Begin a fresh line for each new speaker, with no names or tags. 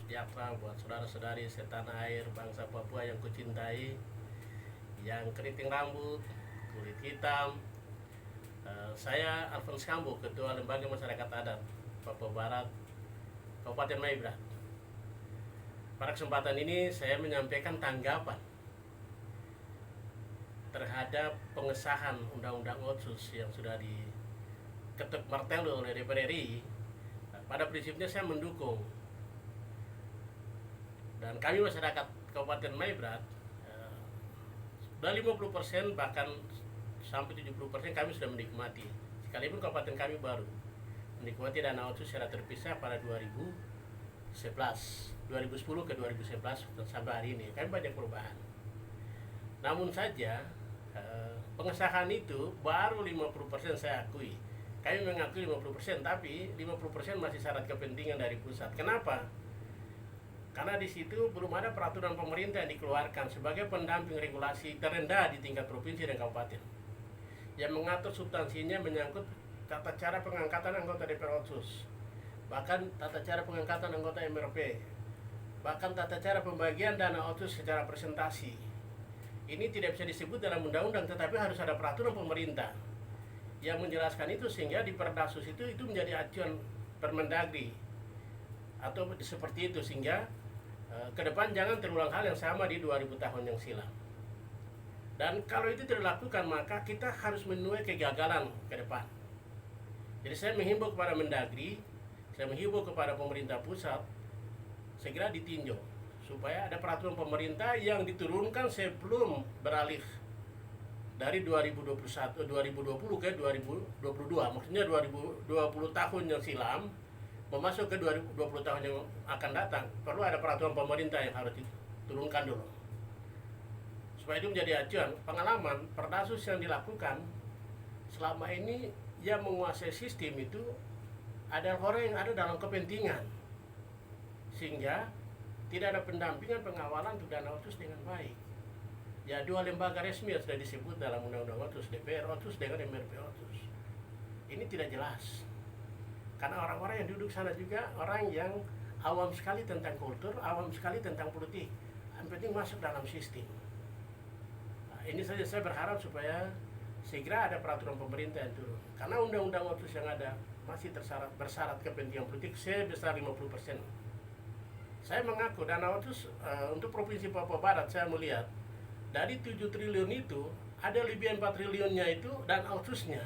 sejahtera buat saudara-saudari setanah air bangsa Papua yang kucintai, yang keriting rambut, kulit hitam. Saya Alfons Kambo, Ketua Lembaga Masyarakat Adat Papua Barat, Kabupaten Maibrat. Pada kesempatan ini saya menyampaikan tanggapan terhadap pengesahan Undang-Undang Otsus yang sudah diketuk martelo oleh DPR RI. Pada prinsipnya saya mendukung, dan kami masyarakat Kabupaten Maibrat sudah 50%, bahkan sampai 70% kami sudah menikmati, sekalipun kabupaten kami baru menikmati dana otsus secara terpisah pada 2010 ke 2011 dan sampai hari ini kami banyak perubahan. Namun saja pengesahan itu baru 50%, saya akui. Kami mengakui 50%, tapi 50% masih syarat kepentingan dari pusat. Kenapa? Karena di situ belum ada peraturan pemerintah yang dikeluarkan sebagai pendamping regulasi terendah di tingkat provinsi dan kabupaten, yang mengatur substansinya menyangkut tata cara pengangkatan anggota DPR Otsus, bahkan tata cara pengangkatan anggota MRP, bahkan tata cara pembagian dana Otsus secara presentasi. Ini tidak bisa disebut dalam undang-undang, tetapi harus ada peraturan pemerintah yang menjelaskan itu, sehingga di Perdasus itu menjadi acuan Permendagri atau seperti itu, sehingga ke depan jangan terulang hal yang sama di 2000 tahun yang silam. Dan kalau itu tidak dilakukan, maka kita harus menuai kegagalan ke depan. Jadi saya menghimbau kepada Mendagri, saya menghimbau kepada pemerintah pusat, segera ditinjau supaya ada peraturan pemerintah yang diturunkan sebelum beralih dari 2020 ke 2022, maksudnya 2020 tahun yang silam memasuk ke 2020 tahun yang akan datang. Perlu ada peraturan pemerintah yang harus diturunkan dulu, supaya itu menjadi acuan. Pengalaman Perdasus yang dilakukan selama ini yang menguasai sistem itu adalah orang yang ada dalam kepentingan, sehingga tidak ada pendampingan pengawalan untuk dana otsus dengan baik. Ya, dua lembaga resmi yang sudah disebut dalam Undang-Undang Otsus, DPR Otsus dengan MRP Otsus. Ini tidak jelas, karena orang-orang yang duduk sana juga orang yang awam sekali tentang kultur, awam sekali tentang politik, yang penting masuk dalam sistem. Nah, ini saja saya berharap supaya segera ada peraturan pemerintah yang turun, karena Undang-Undang Otsus yang ada masih bersyarat kepentingan politik sebesar 50%. Saya mengaku dana otsus untuk Provinsi Papua Barat, saya melihat dari 7 triliun itu ada lebih 4 triliunnya itu dan otsusnya.